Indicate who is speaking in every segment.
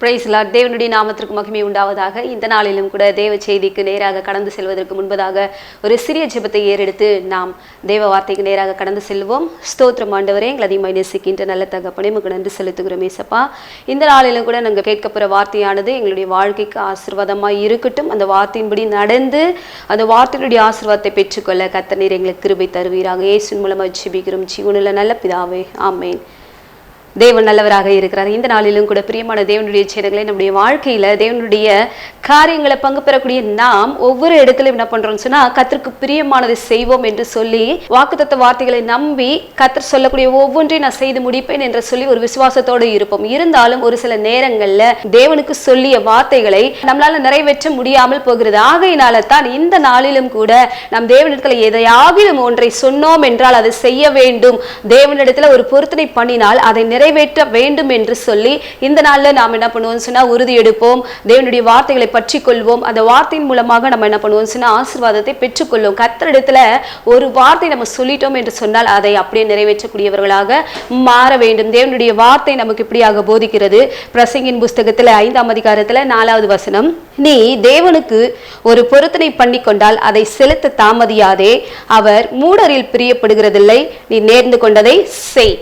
Speaker 1: Price Lord. தேவனுடைய நாமத்திற்கு மகிமை உண்டாவதாக. இந்த நாளிலும் கூட தேவ செய்திக்கு நேராக கடந்து செல்வதற்கு முன்பதாக ஒரு சிறிய ஜெபத்தை ஏறெடுத்து நாம் தேவ வார்த்தைக்கு நேராக கடந்து செல்வோம். ஸ்தோத்திரம் ஆண்டவரே, எங்களை அதிகமாக நேசிக்கின்ற நல்ல தகப்பனே, உமக்கு நன்றி செலுத்துகிறோம் ஏசப்பா. இந்த நாளிலும் கூட நாங்கள் கேட்கப்படுற வார்த்தையானது எங்களுடைய வாழ்க்கைக்கு ஆசீர்வாதமாக இருக்கட்டும். அந்த வார்த்தையின்படி நடந்து அந்த வார்த்தையினுடைய ஆசீர்வாதத்தை பெற்றுக்கொள்ள கர்த்தர் நீர் எங்களுக்கு கிருபை தருவீராக. இயேசுவின் மூலமாக ஜெபிக்கிறோம் ஜீவனுள்ள நல்ல பிதாவே, ஆமேன். தேவன் நல்லவராக இருக்கிறார். இந்த நாளிலும் கூட பிரியமான தேவனுடைய செய்திகளை நம்முடைய வாழ்க்கையில தேவனுடைய காரியங்களை பங்கு பெறக்கூடிய நாம் ஒவ்வொரு இடத்திலும் என்ன பண்றோம்னு சொன்னா, கர்த்தருக்கு பிரியமானதை செய்வோம் என்று சொல்லி வாக்குத்தத்த வார்த்தைகளை நம்பி கர்த்தர் சொல்லக்கூடிய ஒவ்வொன்றையும் நான் செய்து முடிப்பேன் என்று சொல்லி ஒரு விசுவாசத்தோடு இருப்போம். இருந்தாலும் ஒரு சில நேரங்கள்ல தேவனுக்கு சொல்லிய வார்த்தைகளை நம்மளால நிறைவேற்ற முடியாமல் போகிறது. ஆகையினால தான் இந்த நாளிலும் கூட நாம் தேவனிடத்துல எதையாகிலும் ஒன்றை சொன்னோம் என்றால் அதை செய்ய வேண்டும். தேவனிடத்துல ஒரு பொருத்தனை பண்ணினால் அதை நிறைவேற்ற வேண்டும் என்று சொல்லி இந்த நாள்ல நாம் என்ன பண்ணுவோம் சொன்னா, உறுதி எடுப்போம். தேவனுடைய வார்த்தைகளை பற்றி கொள்வோம். அந்த வார்த்தையின் மூலமாக நம்ம என்ன பண்ணுவோம் சொன்னா, ஆசீர்வாதத்தை பெற்றுக்கொள்வோம். கர்த்தரிடத்துல ஒரு வார்த்தை நம்ம சொல்லிட்டோம் என்று சொன்னால் அதை அப்படியே நிறைவேற்றக்கூடியவர்களாக மாற வேண்டும். தேவனுடைய வார்த்தை நமக்கு இப்படியாக போதிக்கிறது. பிரசங்கின் புஸ்தகத்துல 5ஆம் அதிகாரத்துல 4வது வசனம், நீ தேவனுக்கு ஒரு பொருத்தனை பண்ணி கொண்டால் அதை செலுத்த தாமதியாதே, அவர் மூடரில் பிரியப்படுகிறதில்லை, நீ நேர்ந்து கொண்டதை செய்.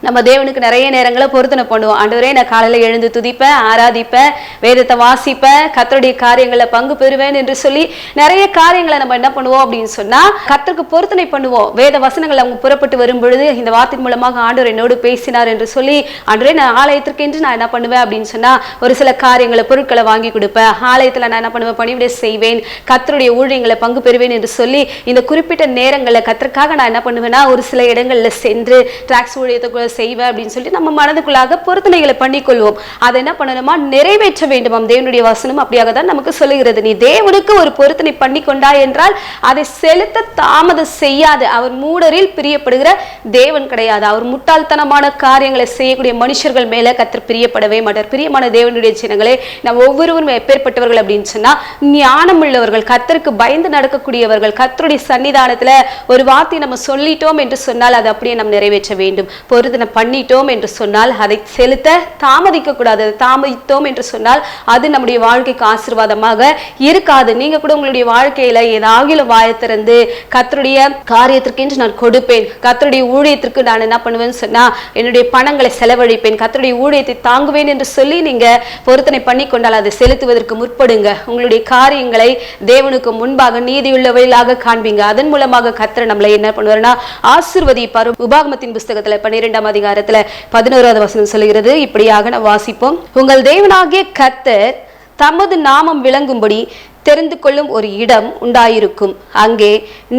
Speaker 1: நம்ம தேவனுக்கு நிறைய நேரங்களை பொருத்தனை பண்ணுவோம். ஆண்டவரே, நான் காலையில எழுந்து துதிப்பேன், ஆராதிப்பேன், வேதத்தை வாசிப்பேன், கர்த்தருடைய காரியங்களை பங்கு பெறுவேன் என்று சொல்லி நிறைய காரியங்களை நம்ம என்ன பண்ணுவோம் அப்படின்னு சொன்னா, கர்த்தருக்கு பொருத்தனை பண்ணுவோம். வேத வசனங்கள் அவங்க புறப்பட்டு வரும் பொழுது இந்த வார்த்தையின் மூலமாக ஆண்டவர் என்னோடு பேசினார் என்று சொல்லி, ஆண்டவரே நான் ஆலயத்திற்கு என்று நான் என்ன பண்ணுவேன் அப்படின்னு சொன்னா, ஒரு சில காரியங்களை பொருட்களை வாங்கி கொடுப்பேன், ஆலயத்துல நான் என்ன பண்ணுவேன், பணிவிடை செய்வேன், கர்த்தருடைய ஊழியங்களை பங்கு பெறுவேன் என்று சொல்லி இந்த குறிப்பிட்ட நேரங்களில் கர்த்தருக்காக நான் என்ன பண்ணுவேன்னா, ஒரு சில இடங்கள்ல சென்று டிராக்ஸ் ஊழியத்தை செய்வேன் அப்படின்னு சொல்லி நம்ம மனதுக்குள்ளாக பொருத்தனைகளை பண்ணிக்கொள்வோம். அதை என்ன பண்ணணுமா, நிறைவேற்ற வேண்டும். தேவனுடைய வசனம் அப்படியாக தான் நமக்கு சொல்லுகிறது. நீ தேவனுக்கு ஒரு பொருத்தனை பண்ணி கொண்டாய் என்றால் அதை செலுத்த தாமதம் செய்யாது. அவர் மூடரில் பிரியப்படுகிற தேவன் கிடையாது. அவர் முட்டாள்தனமான காரியங்களை செய்யக்கூடிய மனுஷர்கள் மேல கர்த்தர் பிரியப்படவே மாட்டார். பிரியமான தேவனுடைய ஜனங்களே, நம்ம ஒவ்வொருவரும் எப்பேற்பட்டவர்கள் அப்படின்னு சொன்னா, ஞானம் உள்ளவர்கள், கர்த்தருக்கு பயந்து நடக்கக்கூடியவர்கள். கர்த்தருடைய சன்னிதானத்துல ஒரு வார்த்தை நம்ம சொல்லிட்டோம் என்று சொன்னால் அதை அப்படியே நம்ம நிறைவேற்ற வேண்டும். பொருத்தனை பண்ணிட்டோம் என்று சொன்னால் அதை செலுத்த தாமதிக்க கூடாது. தாமதித்தோம் என்று சொன்னால் அது நம்முடைய வாழ்க்கைக்கு ஆசீர்வாதமாக இருக்காது. நீங்க கூட உங்களுடைய வாழ்க்கையில ஏதாகிலும் வாயை திறந்து கர்த்தருடைய காரியத்திற்கு நான் கொடுப்பேன், கர்த்தருடைய ஊழியத்திற்கு நான் என்ன பண்ணுவேன்னு சொன்னா என்னுடைய பணங்களை செலவழிப்பேன், கர்த்தருடைய ஊழியத்தை தாங்குவேன் என்று சொல்லி நீங்க பொருத்தனை பண்ணி கொண்டால் அதை செலுத்துவதற்கு முற்படுங்க. உங்களுடைய காரியங்களை தேவனுக்கு முன்பாக நீதியுள்ளவைகளாக காண்பீங்க. அதன் மூலமாக கர்த்தர் நம்மளை என்ன பண்ணுவார்னா ஆசீர்வதிப்பார். உபாகமத்தின் புஸ்தகத்துல 12ஆம் அதிகாரத்துல 11வது வசனம் சொல்லுகிறது, இப்படியாக நான் வாசிப்போம். உங்கள் தேவனாகிய கர்த்தர் தமது நாமம் விளங்கும்படி தெரிந்து கொள்ளும் ஒரு இடம் உண்டாயிருக்கும். அங்கே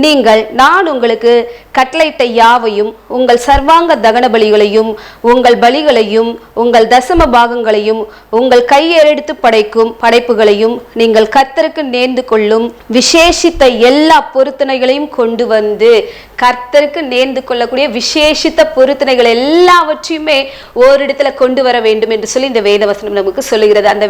Speaker 1: நீங்கள் நான் உங்களுக்கு கட்டளையிட்ட யாவையும், உங்கள் சர்வாங்க தகன பலிகளையும், உங்கள் பலிகளையும், உங்கள் தசம பாகங்களையும், உங்கள் கையெடுத்து படைக்கும் படைப்புகளையும், நீங்கள் கர்த்தருக்கு நேர்ந்து கொள்ளும் விசேஷித்த எல்லா பொருத்தனைகளையும் கொண்டு வந்து, கர்த்தருக்கு நேர்ந்து கொள்ளக்கூடிய விசேஷித்த பொருத்தனைகள் எல்லாவற்றையுமே ஓரிடத்துல கொண்டு வர வேண்டும் என்று சொல்லி இந்த வேத வசனம் நமக்கு சொல்லுகிறது. அந்த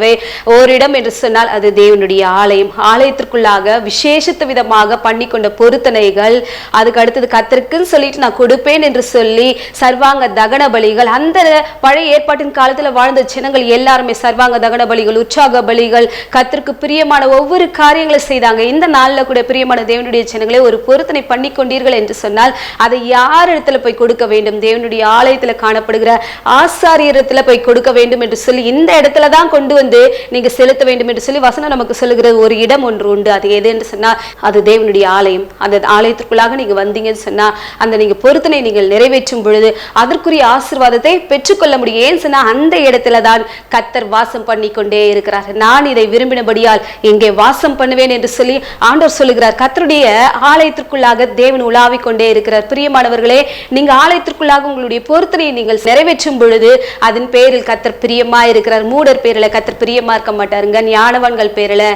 Speaker 1: ஓரிடம் என்று சொன்னால் அது தேவனுடைய ஆலயம். ஆலயத்திற்குள்ளாக விசேஷித்த விதமாக பண்ணி கொண்ட பொருத்தனைகள், அதுக்கு அடுத்தது கர்த்தருக்குன்னு சொல்லிட்டு நான் கொடுப்பேன் என்று சொல்லி சர்வாங்க தகன பலிகள். அந்த பழைய ஏற்பாட்டின் காலத்துல வாழ்ந்த ஜனங்கள் எல்லாருமே சர்வாங்க தகன பலிகள், உற்சாக பலிகள், கர்த்தருக்கு பிரியமான ஒவ்வொரு காரியங்களை செய்தாங்க. இந்த நாள்ல கூட பிரியமான தேவனுடைய ஜனங்களே, ஒரு பொருத்தனை பண்ணி கொண்டீர்கள் என்று சொன்னால் அதை யார் இடத்துல போய் கொடுக்க வேண்டும்? தேவனுடைய ஆலயத்துல காணப்படுகிற ஆசாரியத்துல போய் கொடுக்க வேண்டும் என்று சொல்லி இந்த இடத்துல தான் கொண்டு வந்து நீங்க செலுத்த வேண்டும் என்று சொல்லி வசனம் நமக்கு சொல்லுகிறது. ஒரு இடம் ஒன்று உண்டு. அது எது என்று சொன்னா அது தேவனுடைய ஆலயம். அந்த ஆலயத்திற்குள்ளாக நீங்க வந்தீங்கன்னு சொன்னா அந்த நீங்க பொருத்தனை நீங்கள் நிறைவேற்றும் பொழுது அதற்குரிய ஆசீர்வாதத்தை பெற்றுக்கொள்ள முடியும். ஏன் சொன்னா அந்த இடத்துல தான் கர்த்தர் வாசம் பண்ணி கொண்டே இருக்கிறார். நான் இதை விரும்பினபடியால் இங்கே வாசம் பண்ணுவேன் என்று சொல்லி ஆண்டவர் சொல்லுகிறார். கர்த்தருடைய ஆலயத்திற்குள்ளாக தேவன் உலாவிக் கொண்டே இருக்கிறார். பிரியமானவர்களே, நீங்க ஆலயத்திற்குள்ளாக உங்களுடைய பொருத்தனையை நீங்கள் நிறைவேற்றும் பொழுது அதன் பேரில் கர்த்தர் பிரியமா இருக்கிறார். மூடர் பேரில் கர்த்தர் பிரியமா இருக்க மாட்டாருங்க. ஞானவான்கள் பேரில்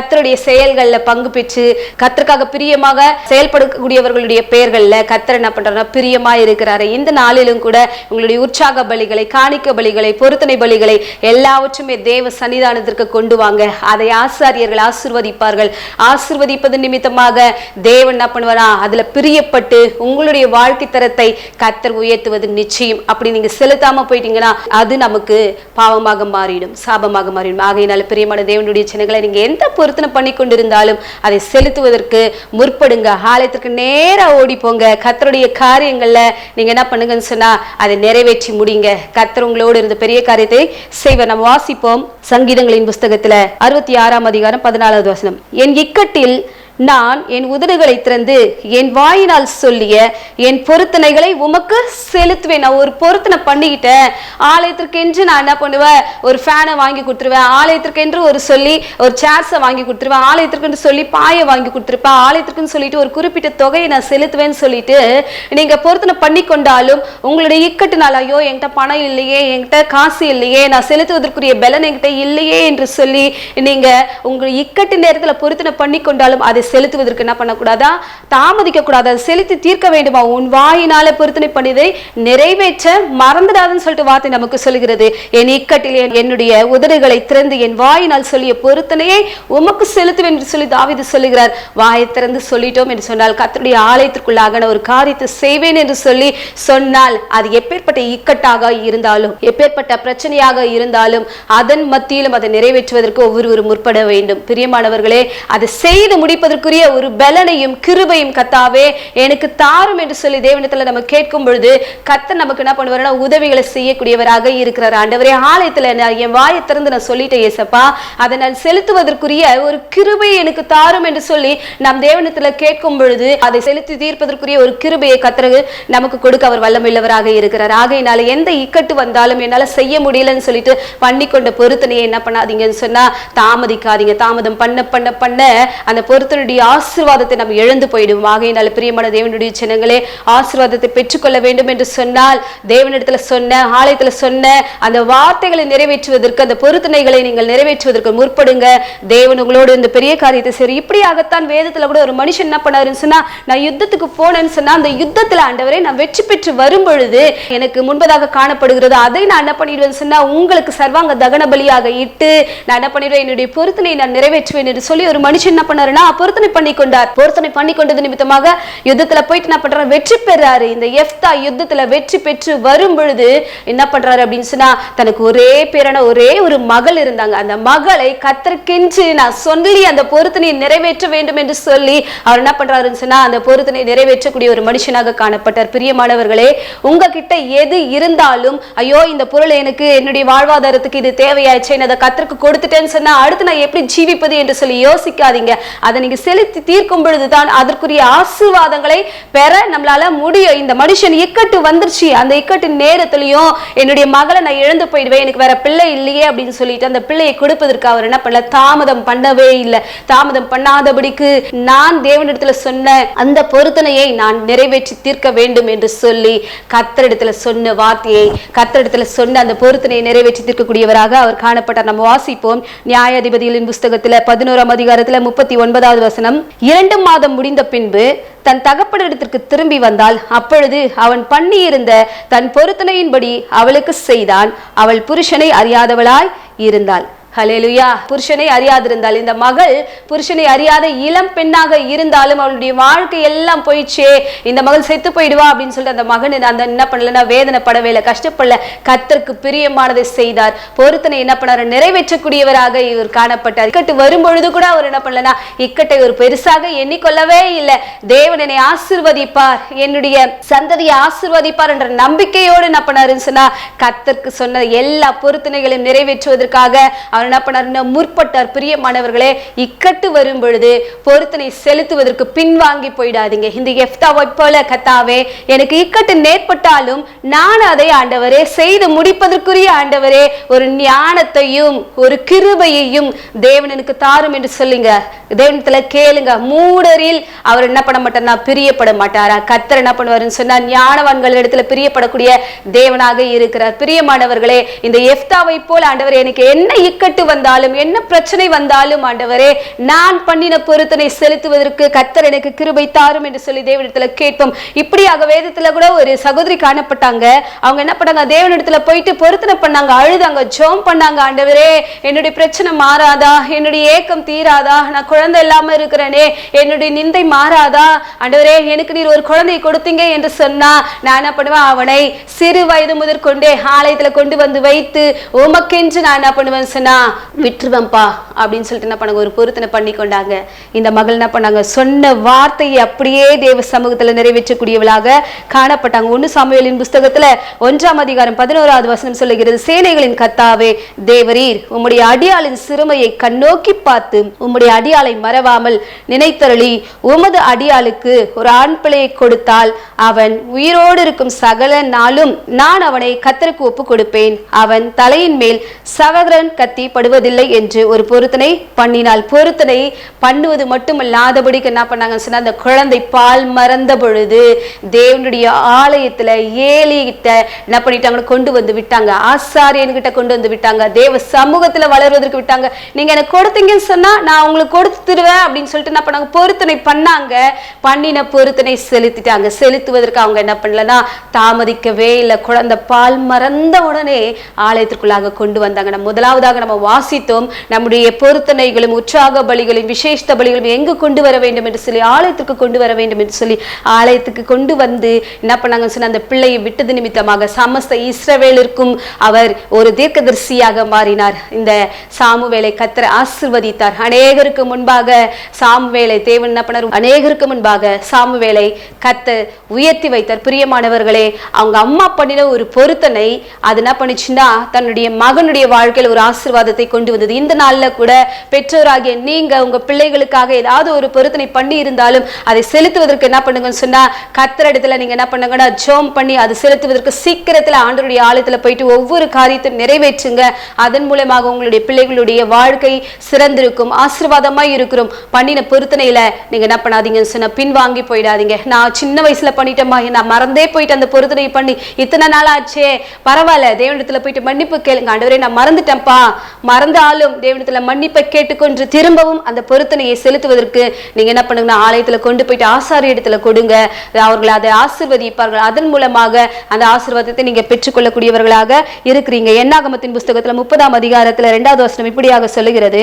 Speaker 1: கர்த்தருடைய செயல்கள்ல பங்கு பெற்று கர்த்தருக்காக பிரியமாக செயல்படக்கூடியவர்களுடைய பெயர்கள்ல கர்த்தர் என்ன பண்றாருன்னா பிரியமா இருக்கிறாரு. இந்த நாளிலும் கூட உங்களுடைய உற்சாக பலிகளை, காணிக்க பலிகளை, பொருத்தனை பலிகளை எல்லாவற்றுமே தேவ சன்னிதானத்திற்கு கொண்டு வாங்க. அதை ஆசாரியர்கள் ஆசீர்வதிப்பார்கள். ஆசீர்வதிப்பது நிமித்தமாக தேவன் என்ன பண்ணுவாரா, அதுல பிரியப்பட்டு உங்களுடைய வாழ்க்கை தரத்தை கர்த்தர் உயர்த்துவது நிச்சயம். அப்படி நீங்க செலுத்தாம போயிட்டீங்கன்னா அது நமக்கு பாவமாக மாறிடும், சாபமாக மாறிடும். ஆகையினால பிரியமான தேவனுடைய சின்னங்களை நீங்க எந்த பொருத்தனை பண்ணி கொண்டிருந்தாலும் அதை செலுத்துவதற்கு முற்படுங்க. ஆலயத்திற்கு நேரா ஓடி போங்க. கர்த்தருடைய காரியங்கள்ல நீங்க என்ன பண்ணுங்கன்னு சொன்னா அதை நிறைவேற்றி முடிங்க. கர்த்தர் உங்களோடு இருந்த பெரிய காரியத்தை செய்வார். நம்ம வாசிப்போம் சங்கீதங்களின் புஸ்தகத்துல 66ஆம் அதிகாரம் 14வது வசனம். என் இக்கட்டில் நான் என் உதடுகளை திறந்து என் வாயினால் சொல்லிய என் பொருத்தனைகளை உமக்கு செலுத்துவேன். நான் ஒரு பொருத்தனை பண்ணிக்கிட்டேன். ஆலயத்திற்கு என்று நான் என்ன பண்ணுவேன், ஒரு ஃபேனை வாங்கி கொடுத்துருவேன். ஆலயத்திற்கு என்று ஒரு சொல்லி ஒரு சேர்ஸை வாங்கி கொடுத்துருவேன். ஆலயத்திற்கு சொல்லி பாயை வாங்கி கொடுத்துருப்பேன். ஆலயத்திற்குன்னு சொல்லிட்டு ஒரு குறிப்பிட்ட தொகையை நான் செலுத்துவேன்னு சொல்லிட்டு நீங்க பொருத்தனை பண்ணி கொண்டாலும் உங்களுடைய இக்கட்டுனால, ஐயோ என்கிட்ட பணம் இல்லையே, என்கிட்ட காசு இல்லையே, நான் செலுத்துவதற்குரிய பலன் என்கிட்ட இல்லையே என்று சொல்லி நீங்க உங்க இக்கட்டு நேரத்தில் பொருத்தனை பண்ணி கொண்டாலும் அதை செலுத்துவதற்கு என்ன பண்ணக்கூடாதா, தாமதிக்க கூடாது. செலுத்தி தீர்க்க வேண்டுமா. உன் வாயினால பொருத்தனை பண்ணிதை நிறைவேற்ற மறந்துடாதுன்னு சொல்லிட்டு வார்த்தை நமக்கு சொல்லுகிறது. என் இக்கட்டில் என்னுடைய உதடுகளை திறந்து என் வாயினால் சொல்லிய பொருத்தனையை உமக்கு செலுத்துவேன் என்று சொல்லி தாவீது சொல்லுகிறார். வாயை திறந்து சொல்லிட்டோம் என்று சொன்னால் கர்த்தருடைய ஆலயத்திற்குள்ளாக ஒரு காரியத்தை செய்வேன் என்று சொல்லி சொன்னால் அது எப்பேற்பட்ட இக்கட்டாக இருந்தாலும், எப்பேற்பட்ட பிரச்சனையாக இருந்தாலும் அதன் மத்தியிலும் அதை நிறைவேற்றுவதற்கு ஒவ்வொருவரும் முற்பட வேண்டும். பிரியமானவர்களே, அதை செய்து முடிப்பதற்குரிய ஒரு பலனையும் கிருபையும் கர்த்தாவே எனக்கு தாரும் என்று சொல்லி தேவனிடத்தில் நம்ம கேட்கும் பொழுது கர்த்தர் நமக்கு என்ன பண்ணுவாருன்னா உதவிகளை செய்யக்கூடியவராக இருக்கிறார். ஆண்டவரே, ஆலயத்தில் என் வாயை திறந்து நான் சொல்லிட்டேன் ஏசப்பா, அதை நான் செலுத்துவதற்குரிய ஒரு கிருபை எனக்கு தாரும் என்று சொல்லி நாம் தேவனிடத்தில் கேட்கும் பொழுது அதை செலுத்தி தீர்ப்பதற்குரிய ஒரு கிருபையை கர்த்தர் நமக்கு கொடுக்க அவர் வல்லமையுள்ளவராக இருக்கிறார். ஆகையினால எந்த இக்கட்டு வந்தாலும் என்னால செய்ய முடியலன்னு சொல்லிட்டு பண்ணி கொண்ட பொருத்தனையை என்ன பண்ணாதீங்கன்னு சொன்னா தாமதிக்காதீங்க. தாமதம் பண்ண பண்ண பண்ண அந்த பொருத்தனுடைய ஆசீர்வாதத்தை நம்ம இழந்து போயிடும். ஆகையினால பிரியமான தேவனுடைய ஜனங்களே, ஆசீர்வாதத்தை பெற்றுக்கொள்ள வேண்டும் என்று சொன்னால் தேவனிடத்துல சொன்ன, ஆலயத்துல சொன்ன அந்த வார்த்தைகளை நிறைவேற்றுவதற்கு, அந்த பொருத்தனைகளை நீங்கள் நிறைவேற்றுவதற்கு முற்படுங்க. தேவன் உங்களோடு இந்த பெரிய காரியத்தை சரி. இப்படியாகத்தான் வேதத்துல கூட ஒரு மனுஷன் என்ன பண்ணாருன்னு சொன்னா, நான் யுத்தத்துக்கு போனேன்னு சொன்னா அந்த யுத்தத்துல ஆண்டவரே நான் வெற்றி பெற்று வரும் பொழுது எனக்கு முன்பதாக காணப்படுகிறது, அதை நான் என்ன பண்ணிடுவேன் சொன்னா உங்களுக்கு சர்வாங்க தகன பலியாக இட்டு நான் என்ன பண்ணிடுவேன், என்னுடைய பொருத்தனை நான் நிறைவேற்றுவேன் என்று சொல்லி ஒரு மனுஷன் என்ன பண்ணாருன்னா பொருத்தனை பண்ணி கொண்டார். பொருத்தனை பண்ணி கொண்டது நிமித்தமாக யுத்தத்துல போயிட்டு என்ன பண்றாரு, வெற்றி பெறாரு. இந்த எப்தா யுத்தத்துல வெற்றி பெற்று வரும் பொழுது என்ன பண்றாரு அப்படின்னு சொன்னா, தனக்கு ஒரே பேரான ஒரே ஒரு மகள் இருந்தாங்க. அந்த மகளை கர்த்தருக்கென்று நான் சொல்லி அந்த பொருத்தனையை நிறைவேற்ற வேண்டும் என்று சொல்லி அவர் என்ன பண்றாருன்னு சொன்னா அந்த பொருத்தனை நிறைவேற்றக்கூடிய ஒரு மனுஷனாக காணப்பட்டார். பிரியமானவர்களே, உங்ககிட்ட எது இருந்தாலும் ஐயோ இந்த பொருள் எனக்கு என்னுடைய வாழ்வாதாரத்துக்கு இது தேவையாச்சு, அதை கர்த்தருக்கு கொடுத்துட்டேன்னு சொன்னா அடுத்து நான் எப்படி ஜீவிப்பது என்று சொல்லி யோசிக்காதீங்க. அதை நீங்க செலுத்தி தீர்க்கும் பொழுதுதான் அதற்குரிய ஆசீர்வாதங்களை பெற நம்மளால முடியும். இந்த மனுஷன் இக்கட்டு வந்துருச்சு, அந்த இக்கட்டு நேரத்திலையும் என்னுடைய மகளை நான் இழந்து போயிடுவேன், எனக்கு வேற பிள்ளை இல்லையே அப்படின்னு சொல்லிட்டு அந்த பிள்ளையை கொடுப்பதற்கு அவர் என்ன பண்ணல, தாமதம் பண்ணவே இல்லை. தாமதம் பண்ணாதபடிக்கு நான் தேவனிடத்துல சொன்ன அந்த பொருத்தனையை நான் நிறைவேற்றி தீர்க்க வேண்டும் என்று சொல்லி கர்த்தரிடத்துல சொன்ன வார்த்தையை, கர்த்தரிடத்துல சொன்ன அந்த பொருத்தனையை நிறைவேற்றி தீர்க்கக்கூடியவராக அவர் காணப்பட்டார். நம்ம வாசிப்போம் நியாயாதிபதிகளின் புஸ்தகத்துல 11ஆம் அதிகாரத்துல 39வது வசனம். 2 மாதம் முடிந்த பின்பு தன் தகப்பனிடத்திற்கு திரும்பி வந்தால் அப்பொழுது அவன் பண்ணியிருந்த தன் பொருத்தனையின்படி அவளுக்கு செய்தான். அவள் புருஷனை அறியாதவளாய் இருந்தாள். ஹல்லேலூயா. புருஷனை அறியாதிருந்தாள். இந்த மகள் புருஷனை அறியாத இளம் பெண்ணாக இருந்தாலும் அவளுடைய வாழ்க்கை எல்லாம் போயிடுச்சே, இந்த மகள் செத்து போயிடுவா அப்படின்னு சொல்லிட்டு அந்த மகன் அந்த என்ன பண்ணலன்னா வேதனைப்படவே இல்லை, கஷ்டப்படல. கர்த்தருக்கு பிரியமானதை செய்தார். பொருத்தனை என்ன பண்ணாரு, நிறைவேற்றக்கூடியவராக இவர் காணப்பட்டார். இக்கட்டு வரும்பொழுது கூட அவர் என்ன பண்ணலன்னா இக்கட்டை ஒரு பெருசாக எண்ணிக்கொள்ளவே இல்லை. தேவன் என்னை ஆசீர்வதிப்பார், என்னுடைய சந்ததியை ஆசீர்வதிப்பார் என்ற நம்பிக்கையோடு என்ன பண்ணாருன்னு சொன்னா கர்த்தருக்கு சொன்ன எல்லா பொருத்தனைகளையும் நிறைவேற்றுவதற்காக அவர் என்ன பண்ணாருன்னா முற்பட்டார். பிரியமானவர்களே, இக்கட்டு வரும் பொழுது பொருத்தனை செலுத்துவதற்கு பின்வாங்கி போயிடாதீங்க. இந்த எப்தாவை போல கர்த்தாவே எனக்கு இக்கட்டு நேர்பட்டாலும் நான் அதை ஆண்டவரே செய்து முடிப்பதற்குரிய ஆண்டவரே ஒரு ஞானத்தையும் ஒரு கிருபையையும் தேவன் எனக்கு தாரும் என்று சொல்லுங்க. தேவனத்துல கேளுங்க. மூடரில் அவர் என்ன பண்ண மாட்டார்னா பிரியப்பட மாட்டாரா? கர்த்தர் என்ன பண்ணுவாருன்னு சொன்னா ஞானவான்கள் இடத்துல பிரியப்படக்கூடிய தேவனாக இருக்கிறார். பிரியமானவர்களே, இந்த எப்தாவை போல ஆண்டவர் எனக்கு என்ன இக்கட்டு இக்கட்டு வந்தாலும் என்ன பிரச்சனை வந்தாலும் ஆண்டவரே நான் பண்ணின பொருத்தனை செலுத்துவதற்கு கர்த்தர் எனக்கு கிருபை தாரும் என்று சொல்லி தேவனிடத்துல கேட்போம். இப்படியாக வேதத்துல கூட ஒரு சகோதரி காணப்பட்டாங்க. அவங்க என்ன பண்ணாங்க, தேவனிடத்துல போயிட்டு பொருத்தனை பண்ணாங்க, அழுதாங்க, ஜெபம் பண்ணாங்க. ஆண்டவரே என்னுடைய பிரச்சனை மாறாதா, என்னுடைய ஏக்கம் தீராதா, நான் குழந்தை இல்லாம இருக்கிறேனே, என்னுடைய நிந்தை மாறாதா, ஆண்டவரே எனக்கு நீர் ஒரு குழந்தையை கொடுத்தீங்க என்று சொன்னா நான் என்ன பண்ணுவேன், அவனை சிறு வயது முதற்கொண்டே ஆலயத்துல கொண்டு வந்து வைத்து உமக்கென்று நான் என்ன பண்ணுவேன் சொன்னா விட்டுருவேன்பா அப்படின்னு சொல்லிட்டு என்ன பண்ணாங்க, ஒரு பொருத்தனை பண்ணி கொண்டாங்க. இந்த மகள் என்ன பண்ணாங்க, சொன்ன வார்த்தையை அப்படியே தேவ சமூகத்துல நிறைவேற்றக்கூடியவளாக காணப்பட்டாங்க. 1 சாமுவேலின் புஸ்தகத்துல 1ஆம் அதிகாரம் 11வது வசனம் சொல்லுகிறது, சேனைகளின் கர்த்தாவே தேவரீர் உம்முடைய அடியாளின் சிறுமையை கண்ணோக்கி பார்த்து உம்முடைய அடியாளை மறவாமல் நினைத்தருளி உமது அடியாளுக்கு ஒரு ஆண் பிள்ளையை கொடுத்தால் அவன் உயிரோடு இருக்கும் சகல நாளும் நான் அவனை கர்த்தருக்கு ஒப்பு கொடுப்பேன், அவன் தலையின் மேல் சவகரன் கத்தி படுவதில்லை என்று ஒரு பொருத்தனை பண்ணினாள். பொருத்தனை பண்ணுவது மட்டுமல்லாதபடிக்கு என்ன பண்ணாங்க சொன்னா, அந்த குழந்தை பால் மறந்த பொழுது தேவனுடைய ஆலயத்துல ஏலிகிட்ட என்ன பண்ணிட்டாங்க, கொண்டு வந்து விட்டாங்க. ஆசாரியன்கிட்ட கொண்டு வந்து விட்டாங்க. தேவ சமூகத்துல வளர்வதற்கு விட்டாங்க. நீங்க எனக்கு கொடுத்தீங்கன்னு சொன்னா நான் உங்களுக்கு கொடுத்துருவேன் அப்படின்னு சொல்லிட்டு என்ன பண்ணாங்க, பொருத்தனை பண்ணாங்க. பண்ணின பொருத்தனை செலுத்திட்டாங்க. செலுத்துவதற்கு அவங்க என்ன பண்ணலன்னா தாமதிக்கவே இல்லை. குழந்தை பால் மறந்த உடனே ஆலயத்திற்குள்ளாக கொண்டு வந்தாங்க. நம்ம முதலாவதாக நம்ம வாசித்தோம், நம்முடைய பொருத்தனைகளும் உற்சாக பலிகளும் விசேஷ பலிகளும் எங்கு கொண்டு வர வேண்டும் என்று சொல்லி ஆலயத்திற்கு கொண்டு வர வேண்டும் என்று சொல்லி ஆலயத்துக்கு கொண்டு வந்து என்ன பண்ணாங்க சொன்ன, அந்த பிள்ளையை விட்டது நிமித்தமாக சமஸ்த இஸ்ரவேலிற்கும் அவர் ஒரு தீர்க்கதரிசியாக மாறினார். இந்த சாமுவேலை கர்த்தர் ஆசீர்வதித்தார். அநேகருக்கு முன்பாக சாமுவேலை தேவன் என்ன பண்ணார், அநேகருக்கு முன்பாக சாமுவேலை கர்த்தர் உயர்த்தி வைத்தார். பிரியமானவர்களே, அவங்க அம்மா பண்ணின ஒரு பொருத்தனை அது என்ன பண்ணிச்சுன்னா தன்னுடைய மகனுடைய வாழ்க்கையில் ஒரு ஆசீர்வாதத்தை கொண்டு வந்தது. இந்த நாள்ல கூட பெற்றோராகிய நீங்க உங்க பிள்ளைகளுக்காக ஏதாவது ஒரு பொருத்தனை பண்ணி இருந்தாலும் அதை செலுத்துவதற்கு என்ன பண்ணுங்கன்னு சொன்னா, கர்த்தரிடத்துல நீங்க என்ன பண்ணுங்கன்னா ஜெபம் பண்ணி அது செலுத்துவதற்கு சீக்கிரத்துல ஆண்டவருடைய ஆலயத்துல போயிட்டு ஒவ்வொரு காரியத்தை நிறைவேற்றுங்க. அதன் மூலமாக உங்களுடைய பிள்ளைகளுடைய வாழ்க்கை சிறந்திருக்கும், ஆசீர்வாதமாய் இருக்கிறோம். பண்ணின பொருத்தனையில நீங்க என்ன பண்ணாதீங்கன்னு சொன்னா பின்வாங்கி போயிடாதீங்க. நான் சின்ன வயசுல பண்ணிட்டேமா, நான் மறந்தே போயிட்டு அந்த பொருத்தனை பண்ணி இத்தனை நாள் ஆச்சே, பரவாயில்ல தேவனிடத்துல போயிட்டு மன்னிப்பு கேளுங்க. ஆண்டவரே நான் மறந்துட்டேன்ப்பா, மறந்தாலும் தேவனிடத்துல மன்னிப்பை கேட்டுக்கொண்டு திரும்பவும் அந்த பொருத்தனையை செலுத்துவதற்கு நீங்க என்ன பண்ணுங்கன்னா ஆலயத்துல கொண்டு போயிட்டு ஆசாரிய இடத்துல கொடுங்க. அவர்கள் அதை ஆசீர்வதிப்பார்கள். அதன் மூலமாக அந்த ஆசீர்வாதத்தை நீங்க பெற்றுக்கொள்ளக்கூடியவர்களாக இருக்கிறீங்க. என்னாகமத்தின் புஸ்தகத்துல 30ஆம் அதிகாரத்துல 2வது வசனம் இப்படியாக சொல்லுகிறது,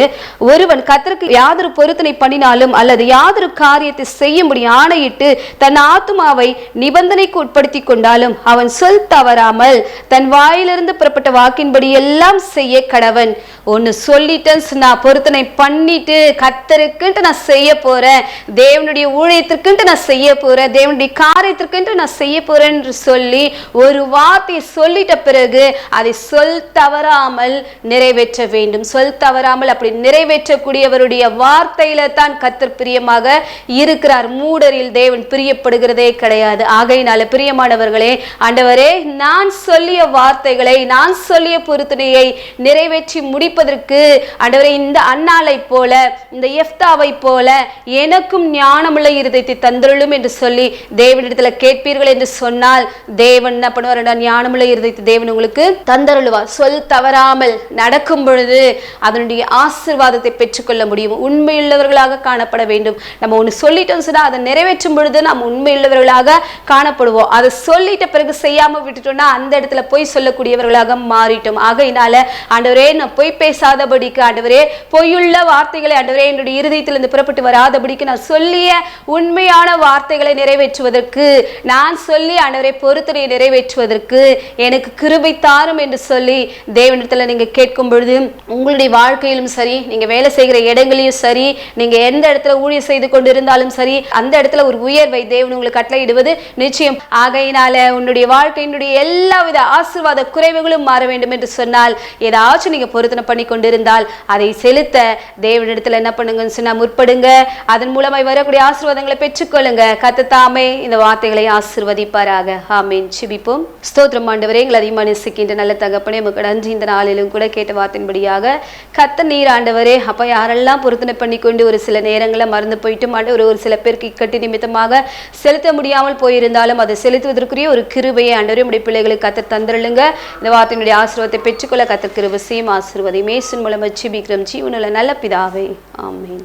Speaker 1: ஒருவன் கர்த்தருக்கு யாதொரு பொருத்தனை பண்ணினாலும் அல்லது யாதொரு காரியத்தை செய்யும்படி ஆணையிட்டு தன் ஆத்துமாவை நிபந்தனைக்கு உட்படுத்தி கொண்டாலும் அவன் சொல் தவறாமல் தன் வாயிலிருந்து புறப்பட்ட வாக்கின்படி எல்லாம் செய்ய கடவன். ஒன்னு சொல்லிட்டேன்னு நான் பொருத்தனை பண்ணிட்டு கர்த்தருக்குன்ட்டு நான் செய்ய போறேன், தேவனுடைய ஊழியத்திற்குன்ட்டு நான் செய்ய போறேன், தேவனுடைய காரியத்திற்குன்ட்டு நான் செய்ய போறேன் என்று சொல்லி ஒரு வார்த்தையை சொல்லிட்ட பிறகு அதை சொல் தவறாமல் நிறைவேற்ற வேண்டும். சொல் தவறாமல் அப்படி நிறைவேற்றக்கூடியவருடைய வார்த்தையில தான் கர்த்தர் பிரியமாக இருக்கிறார். மூடரில் தேவன் பிரியப்படுகிறதே கிடையாது. ஆகையினால பிரியமானவர்களே, ஆண்டவரே நான் சொல்லிய வார்த்தைகளை நான் சொல்லிய பொருத்தனையை நிறைவேற்றி முடிப்பதற்கு ஆண்டவரே இந்த அன்னாளை போல இந்த எப்தாவை போல எனக்கும் ஞானமுள்ள இருதயத்தை தந்தருளும் என்று சொல்லி தேவனிடத்துல கேட்பீர்கள் என்று சொன்னால் தேவன் என்ன பண்ணுவார், ஞானமுள்ள இருதயத்தை தேவன் உங்களுக்கு தந்தருளுவார். சொல் தவறாமல் நடக்கும் பொழுது அதனுடைய ஆசீர்வாதத்தை பெற்றுக்கொள்ள முடியும். உண்மையுள்ளவர்களாக காணப்பட வேண்டும். நம்ம ஒன்று சொல்லிட்டோம் சொன்னா அதை நிறைவேற்றும் பொழுது நாம் உண்மையுள்ளவர்களாக காணப்படுவோம். அதை சொல்லிட்ட பிறகு செய்யாம விட்டுட்டோம்னா அந்த இடத்துல போய் சொல்லக்கூடியவர்களாக மாறிட்டோம். ஆகையினால ஆண்டவரே நான் பொய் பேசாதபடிக்கு, ஆண்டவரே பொய்யுள்ள வார்த்தைகளை ஆண்டவரே என்னுடைய இருதயத்திலிருந்து புறப்பட்டு வராதபடிக்கு நான் சொல்லிய உண்மையான வார்த்தைகளை நிறைவேற்றுவதற்கு, நான் சொல்லி ஆண்டவரே பொருத்தனை நிறைவேற்றுவதற்கு எனக்கு கிருபை தாரும் என்று சொல்லி தேவனிடத்துல நீங்க கேட்கும் பொழுது உங்களுடைய வாழ்க்கையிலும் சரி, நீங்க வேலை செய்கிற இடங்களிலும் சரி, நீங்க எந்த இடத்துல ஊழியம் செய்து கொண்டு இருந்தாலும் சரி, அந்த இடத்துல ஒரு உயர்வை தேவன் உங்களுக்கு கட்டளையிடுவது நிச்சயம். ஆகையினால உன்னுடைய வாழ்க்கையினுடைய எல்லாவித ஆசீர்வாத குறைவுகளும் மாற வேண்டும் என்று சொன்னால் ஏதாச்சும் நீங்க பொருத்தனை பண்ணி கொண்டிருந்தால் அதை செலுத்த தேவனிடத்துல என்ன பண்ணுங்கன்னு சொன்னா முற்படுங்க. அதன் மூலமாய் வரக்கூடிய ஆசீர்வாதங்களை பெற்றுக்கொள்ளுங்க. கர்த்தர் தாமே இந்த வார்த்தைகளை ஆசீர்வதிப்பாராக. ஆமென். ஜெபிப்போம். ஸ்தோத்திரம் ஆண்டவரே, எங்களை அதிகமாக நேசிக்கின்ற நல்ல தகப்பனே, உமக்கு நன்றி. இந்த நாளிலும் கூட கேட்ட வார்த்தையின்படியாக கர்த்தர் நீர் ஆண்டவரே அப்ப யாரெல்லாம் பொருத்தனை பண்ணி கொண்டு ஒரு சில நேரங்களில் மறந்து போயிட்டு ஆண்டவர் ஒரு சில பேருக்கு இக்கட்டு நிமித்தமாக செலுத்த முடியாமல் போயிருந்தாலும் அதை செலுத்துவதற்குரிய ஒரு கிருபையை ஆண்டவரே உடைய பிள்ளைகளுக்கு கர்த்தர் தந்தருளுங்க. இந்த வார்த்தையினுடைய ஆசீர்வாதத்தை பெற்றுக்கொள்ள கர்த்தர் கிருபை செய்யும். ஆசீர்வாதம். ஆசீர்வதி. இயேசுவின் மூலம் ஜெபிக்கிறோம் ஜீவனுள்ள நல்ல பிதாவே, ஆமென்.